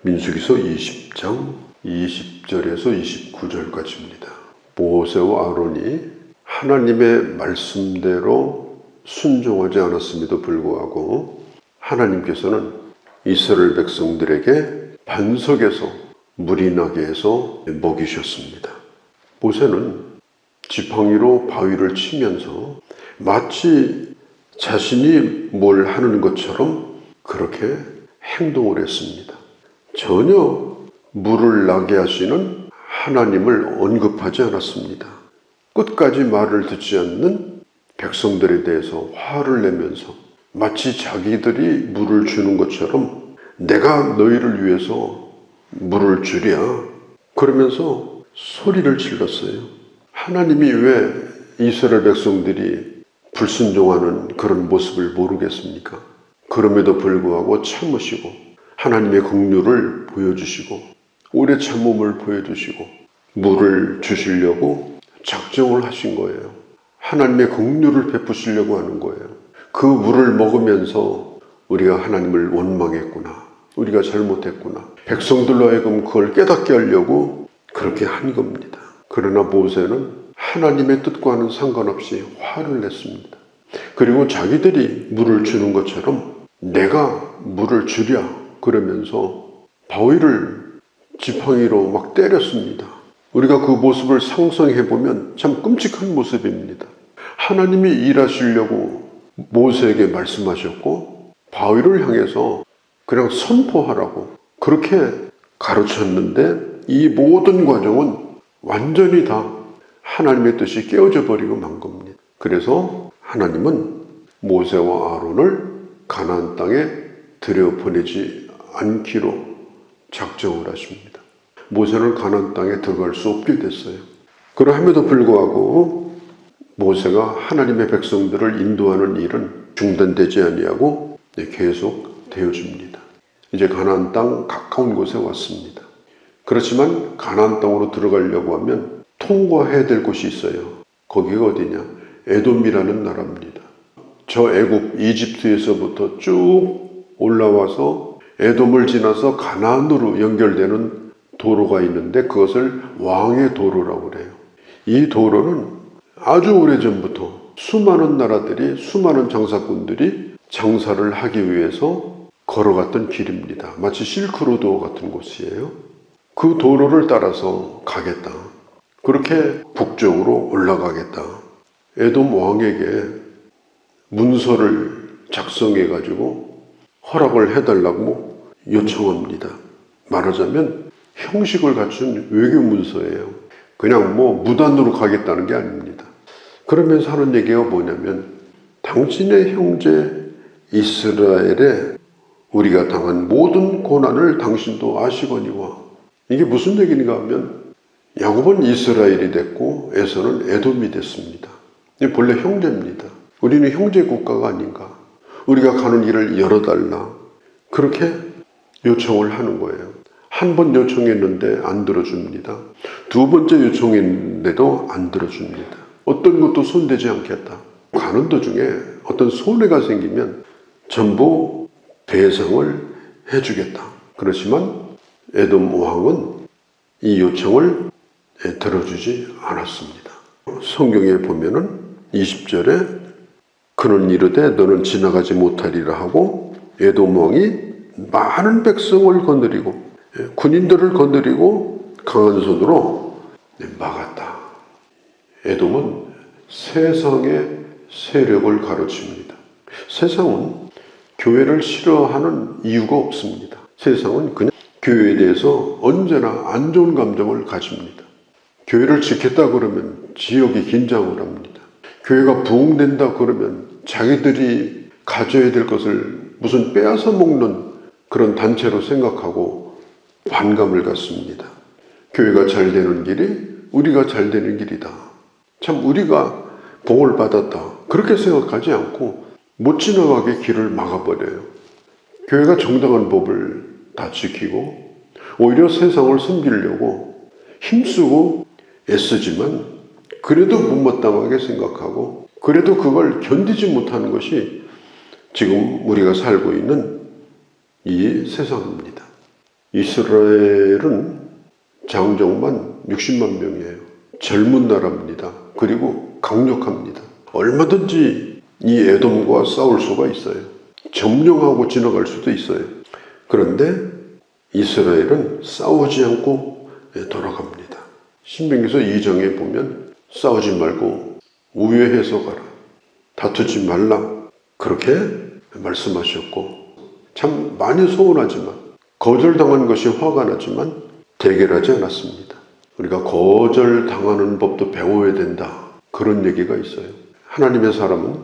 민수기서 20장 20절에서 29절까지입니다. 모세와 아론이 하나님의 말씀대로 순종하지 않았음에도 불구하고 하나님께서는 이스라엘 백성들에게 반석에서 물이 나게 해서 먹이셨습니다. 모세는 지팡이로 바위를 치면서 마치 자신이 뭘 하는 것처럼 그렇게 행동을 했습니다. 전혀 물을 나게 하시는 하나님을 언급하지 않았습니다. 끝까지 말을 듣지 않는 백성들에 대해서 화를 내면서 마치 자기들이 물을 주는 것처럼 내가 너희를 위해서 물을 주랴 그러면서 소리를 질렀어요. 하나님이 왜 이스라엘 백성들이 불순종하는 그런 모습을 모르겠습니까? 그럼에도 불구하고 참으시고 하나님의 긍휼을 보여주시고 오래 참음을 보여주시고 물을 주시려고 작정을 하신 거예요. 하나님의 긍휼을 베푸시려고 하는 거예요. 그 물을 먹으면서 우리가 하나님을 원망했구나, 우리가 잘못했구나, 백성들로 하여금 그걸 깨닫게 하려고 그렇게 한 겁니다. 그러나 모세는 하나님의 뜻과는 상관없이 화를 냈습니다. 그리고 자기들이 물을 주는 것처럼 내가 물을 주랴 그러면서 바위를 지팡이로 막 때렸습니다. 우리가 그 모습을 상상해보면 참 끔찍한 모습입니다. 하나님이 일하시려고 모세에게 말씀하셨고 바위를 향해서 그냥 선포하라고 그렇게 가르쳤는데 이 모든 과정은 완전히 다 하나님의 뜻이 깨어져 버리고 만 겁니다. 그래서 하나님은 모세와 아론을 가나안 땅에 들여보내지 않기로 작정을 하십니다. 모세는 가나안 땅에 들어갈 수 없게 됐어요. 그러함에도 불구하고 모세가 하나님의 백성들을 인도하는 일은 중단되지 아니하고 계속 되어집니다. 이제 가나안 땅 가까운 곳에 왔습니다. 그렇지만 가나안 땅으로 들어가려고 하면 통과해야 될 곳이 있어요. 거기가 어디냐? 에돔이라는 나라입니다. 저 애굽 이집트에서부터 쭉 올라와서 에돔을 지나서 가나안으로 연결되는 도로가 있는데 그것을 왕의 도로라고 그래요. 이 도로는 아주 오래전부터 수많은 나라들이, 수많은 장사꾼들이 장사를 하기 위해서 걸어갔던 길입니다. 마치 실크로드 같은 곳이에요. 그 도로를 따라서 가겠다. 그렇게 북쪽으로 올라가겠다. 에돔 왕에게 문서를 작성해 가지고 허락을 해달라고 요청합니다. 말하자면 형식을 갖춘 외교 문서예요. 그냥 무단으로 가겠다는 게 아닙니다. 그러면서 하는 얘기가 뭐냐면 당신의 형제 이스라엘에 우리가 당한 모든 고난을 당신도 아시거니와. 이게 무슨 얘기인가 하면 야곱은 이스라엘이 됐고 에서는 에돔이 됐습니다. 이게 본래 형제입니다. 우리는 형제 국가가 아닌가. 우리가 가는 길을 열어달라. 그렇게 요청을 하는 거예요. 한 번 요청했는데 안 들어줍니다. 두 번째 요청했는데도 안 들어줍니다. 어떤 것도 손대지 않겠다. 가는 도중에 어떤 손해가 생기면 전부 배상을 해주겠다. 그렇지만 에돔 왕은 이 요청을 들어주지 않았습니다. 성경에 보면은 20절에 그는 이르되 너는 지나가지 못하리라 하고 에돔 왕이 많은 백성을 거느리고 군인들을 거느리고 강한 손으로 막았다. 에돔은 세상의 세력을 가르칩니다. 세상은 교회를 싫어하는 이유가 없습니다. 세상은 그냥 교회에 대해서 언제나 안 좋은 감정을 가집니다. 교회를 지켰다 그러면 지역이 긴장을 합니다. 교회가 부흥된다 그러면 자기들이 가져야 될 것을 무슨 빼앗아 먹는 그런 단체로 생각하고 반감을 갖습니다. 교회가 잘 되는 길이 우리가 잘 되는 길이다. 참 우리가 복을 받았다. 그렇게 생각하지 않고 못 지나가게 길을 막아버려요. 교회가 정당한 법을 다 지키고 오히려 세상을 섬기려고 힘쓰고 애쓰지만 그래도 못마땅하게 생각하고 그래도 그걸 견디지 못하는 것이 지금 우리가 살고 있는 이 세상입니다. 이스라엘은 장정만 60만 명이에요. 젊은 나라입니다. 그리고 강력합니다. 얼마든지 이 에돔과 싸울 수가 있어요. 점령하고 지나갈 수도 있어요. 그런데 이스라엘은 싸우지 않고 돌아갑니다. 신명기서 2장에 보면 싸우지 말고 우회해서 가라. 다투지 말라. 그렇게 말씀하셨고, 참 많이 서운하지만, 거절당한 것이 화가 나지만 대결하지 않았습니다. 우리가 거절당하는 법도 배워야 된다. 그런 얘기가 있어요. 하나님의 사람은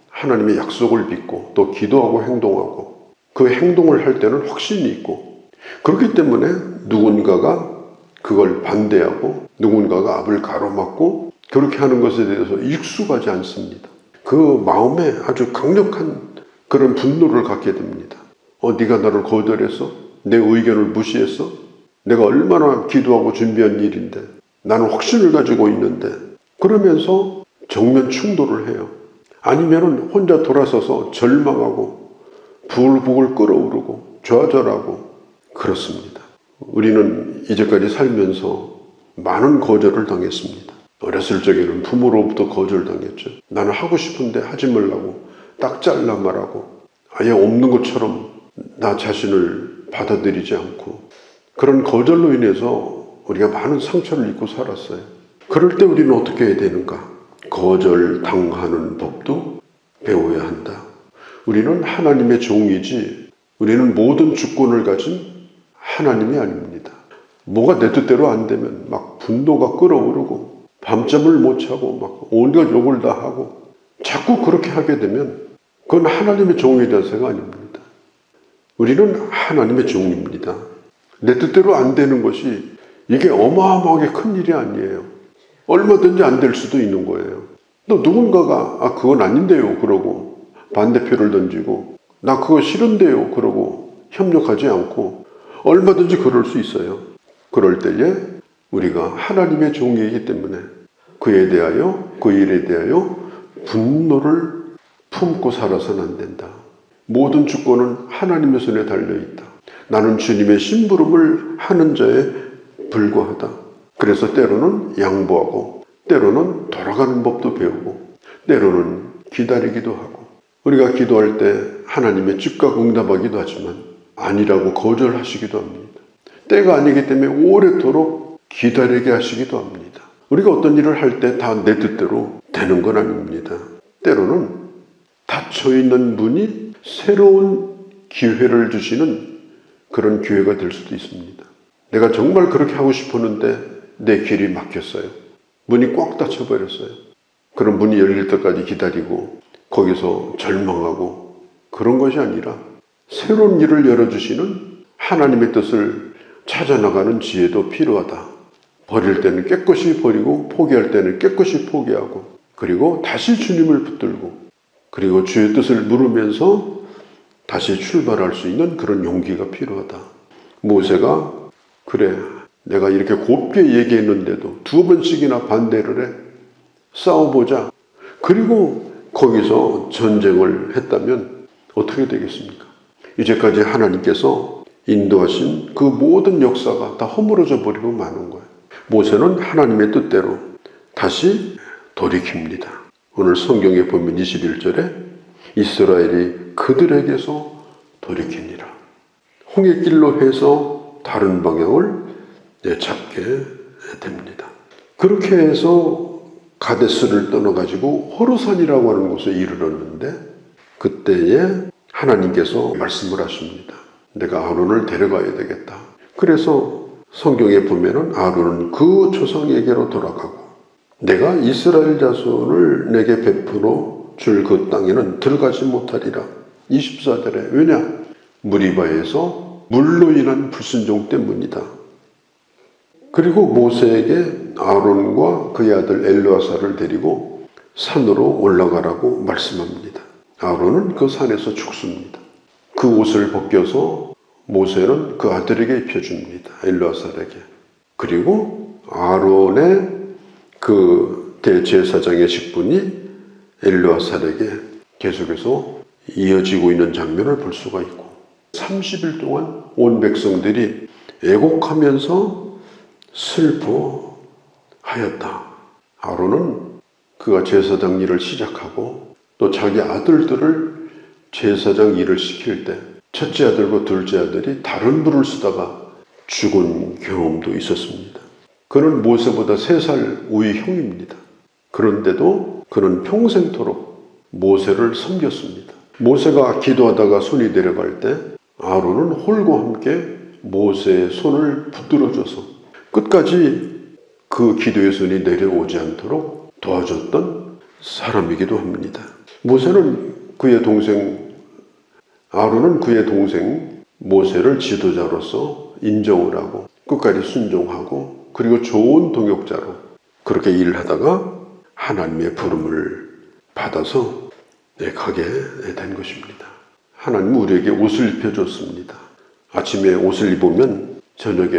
하나님의 약속을 믿고 또 기도하고 행동하고 그 행동을 할 때는 확신이 있고, 그렇기 때문에 누군가가 그걸 반대하고 누군가가 앞을 가로막고 그렇게 하는 것에 대해서 익숙하지 않습니다. 그 마음에 아주 강력한 그런 분노를 갖게 됩니다. 네가 나를 거절했어? 내 의견을 무시했어? 내가 얼마나 기도하고 준비한 일인데, 나는 확신을 가지고 있는데, 그러면서 정면 충돌을 해요. 아니면은 혼자 돌아서서 절망하고 부글부글 끓어오르고 좌절하고 그렇습니다. 우리는 이제까지 살면서 많은 거절을 당했습니다. 어렸을 적에는 부모로부터 거절당했죠. 나는 하고 싶은데 하지 말라고 딱 잘라 말하고 아예 없는 것처럼 나 자신을 받아들이지 않고, 그런 거절로 인해서 우리가 많은 상처를 입고 살았어요. 그럴 때 우리는 어떻게 해야 되는가? 거절당하는 법도 배워야 한다. 우리는 하나님의 종이지 우리는 모든 주권을 가진 하나님이 아닙니다. 뭐가 내 뜻대로 안 되면 막 분노가 끓어오르고 밤잠을 못 자고 막 온갖 욕을 다 하고, 자꾸 그렇게 하게 되면 그건 하나님의 종이 자세가 아닙니다. 우리는 하나님의 종입니다. 내 뜻대로 안 되는 것이 이게 어마어마하게 큰 일이 아니에요. 얼마든지 안 될 수도 있는 거예요. 또 누군가가 그건 아닌데요 그러고 반대표를 던지고 나 그거 싫은데요 그러고 협력하지 않고 얼마든지 그럴 수 있어요. 그럴 때에 우리가 하나님의 종이기 때문에 그에 대하여 그 일에 대하여 분노를 품고 살아서는 안 된다. 모든 주권은 하나님의 손에 달려있다. 나는 주님의 심부름을 하는 자에 불과하다. 그래서 때로는 양보하고 때로는 돌아가는 법도 배우고 때로는 기다리기도 하고, 우리가 기도할 때 하나님의 즉각 응답하기도 하지만 아니라고 거절하시기도 합니다. 때가 아니기 때문에 오래도록 기다리게 하시기도 합니다. 우리가 어떤 일을 할 때 다 내 뜻대로 되는 건 아닙니다. 때로는 닫혀있는 문이 새로운 기회를 주시는 그런 기회가 될 수도 있습니다. 내가 정말 그렇게 하고 싶었는데 내 길이 막혔어요. 문이 꽉 닫혀버렸어요. 그런 문이 열릴 때까지 기다리고 거기서 절망하고 그런 것이 아니라 새로운 일을 열어주시는 하나님의 뜻을 찾아나가는 지혜도 필요하다. 버릴 때는 깨끗이 버리고 포기할 때는 깨끗이 포기하고, 그리고 다시 주님을 붙들고, 그리고 주의 뜻을 물으면서 다시 출발할 수 있는 그런 용기가 필요하다. 모세가 그래 내가 이렇게 곱게 얘기했는데도 2번씩이나 반대를 해. 싸워보자. 그리고 거기서 전쟁을 했다면 어떻게 되겠습니까? 이제까지 하나님께서 인도하신 그 모든 역사가 다 허물어져 버리고 마는 거예요. 모세는 하나님의 뜻대로 다시 돌이킵니다. 오늘 성경에 보면 21절에 이스라엘이 그들에게서 돌이키니라. 홍해길로 해서 다른 방향을 찾게 됩니다. 그렇게 해서 가데스를 떠나가지고 호르산이라고 하는 곳에 이르렀는데, 그때에 하나님께서 말씀을 하십니다. 내가 아론을 데려가야 되겠다. 그래서 성경에 보면은 아론은 그 조상에게로 돌아가고 내가 이스라엘 자손을 내게 베풀어 줄 그 땅에는 들어가지 못하리라. 24절에 왜냐? 무리바에서 물로 인한 불순종 때문이다. 그리고 모세에게 아론과 그의 아들 엘르아사를 데리고 산으로 올라가라고 말씀합니다. 아론은 그 산에서 죽습니다. 그 옷을 벗겨서 모세는 그 아들에게 입혀줍니다. 엘르아사에게. 그리고 아론의 그 대제사장의 직분이 엘르아사에게 계속해서 이어지고 있는 장면을 볼 수가 있고, 30일 동안 온 백성들이 애곡하면서 슬퍼하였다. 아론은 그가 제사장 일을 시작하고 또 자기 아들들을 제사장 일을 시킬 때 첫째 아들과 둘째 아들이 다른 불을 쓰다가 죽은 경험도 있었습니다. 그는 모세보다 3살 우위 형입니다. 그런데도 그는 평생토록 모세를 섬겼습니다. 모세가 기도하다가 손이 내려갈 때 아론은 홀과 함께 모세의 손을 붙들어줘서 끝까지 그 기도의 손이 내려오지 않도록 도와줬던 사람이기도 합니다. 아론은 그의 동생 모세를 지도자로서 인정을 하고 끝까지 순종하고 그리고 좋은 동역자로 그렇게 일을 하다가 하나님의 부름을 받아서 가게 된 것입니다. 하나님은 우리에게 옷을 입혀줬습니다. 아침에 옷을 입으면 저녁에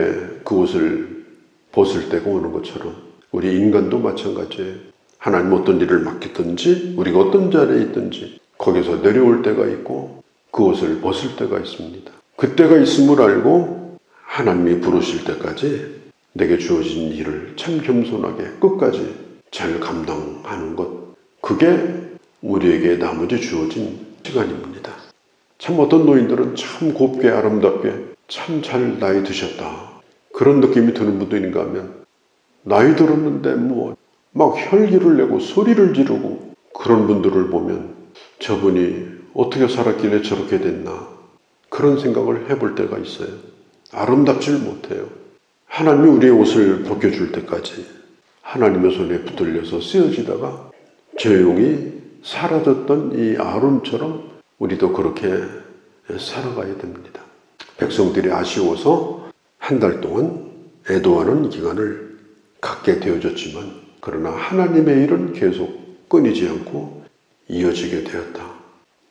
그 옷을 벗을 때가 오는 것처럼 우리 인간도 마찬가지예요. 하나님 어떤 일을 맡겼든지 우리가 어떤 자리에 있든지 거기서 내려올 때가 있고 그 옷을 벗을 때가 있습니다. 그때가 있음을 알고 하나님이 부르실 때까지 내게 주어진 일을 참 겸손하게 끝까지 잘 감당하는 것, 그게 우리에게 나머지 주어진 시간입니다. 참 어떤 노인들은 참 곱게 아름답게 참 잘 나이 드셨다 그런 느낌이 드는 분도 있는가 하면 나이 들었는데 막 혈기를 내고 소리를 지르고 그런 분들을 보면 저분이 어떻게 살았길래 저렇게 됐나 그런 생각을 해볼 때가 있어요. 아름답지를 못해요. 하나님이 우리의 옷을 벗겨줄 때까지 하나님의 손에 붙들려서 쓰여지다가 조용히 사라졌던 이 아론처럼 우리도 그렇게 살아가야 됩니다. 백성들이 아쉬워서 한 달 동안 애도하는 기간을 갖게 되어졌지만 그러나 하나님의 일은 계속 끊이지 않고 이어지게 되었다.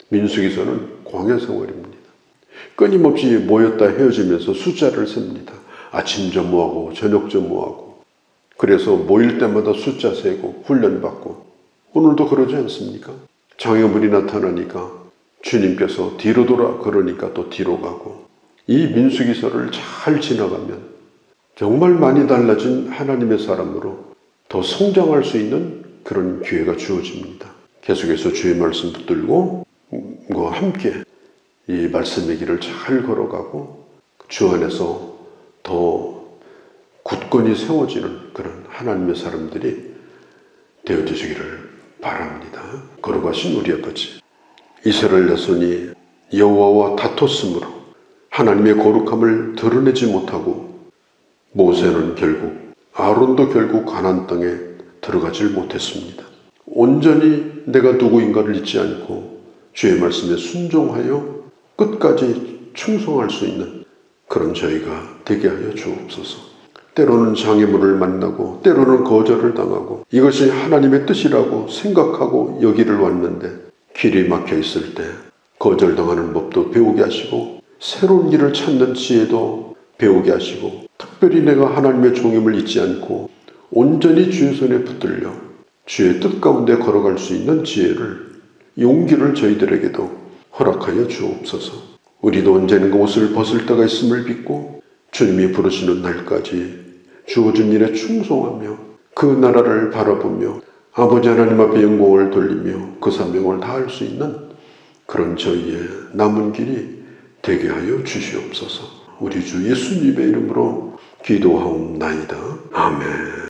민수기서는 광야 생활입니다. 끊임없이 모였다 헤어지면서 숫자를 셉니다. 아침 점호하고 저녁 점호하고 그래서 모일 때마다 숫자 세고 훈련받고 오늘도 그러지 않습니까? 장애물이 나타나니까 주님께서 뒤로 돌아 그러니까 또 뒤로 가고 이 민수기서를 잘 지나가면 정말 많이 달라진 하나님의 사람으로 더 성장할 수 있는 그런 기회가 주어집니다. 계속해서 주의 말씀 붙들고 함께 이 말씀의 길을 잘 걸어가고 주 안에서 더 굳건히 세워지는 그런 하나님의 사람들이 되어주시기를 바랍니다. 걸어가신 우리 아버지, 이스라엘 자손이 여호와와 다퉜으므로 하나님의 거룩함을 드러내지 못하고 모세는 결국 아론도 결국 가나안 땅에 들어가질 못했습니다. 온전히 내가 누구인가를 잊지 않고 주의 말씀에 순종하여 끝까지 충성할 수 있는 그런 저희가 되게 하여 주옵소서. 때로는 장애물을 만나고 때로는 거절을 당하고 이것이 하나님의 뜻이라고 생각하고 여기를 왔는데 길이 막혀 있을 때 거절당하는 법도 배우게 하시고 새로운 길을 찾는 지혜도 배우게 하시고 특별히 내가 하나님의 종임을 잊지 않고 온전히 주의 손에 붙들려 주의 뜻 가운데 걸어갈 수 있는 지혜를 용기를 저희들에게도 허락하여 주옵소서. 우리도 언젠가 옷을 벗을 때가 있음을 믿고 주님이 부르시는 날까지 주어진 일에 충성하며 그 나라를 바라보며 아버지 하나님 앞에 영광을 돌리며 그 사명을 다할 수 있는 그런 저희의 남은 길이 되게 하여 주시옵소서. 우리 주 예수님의 이름으로 기도하옵나이다. 아멘.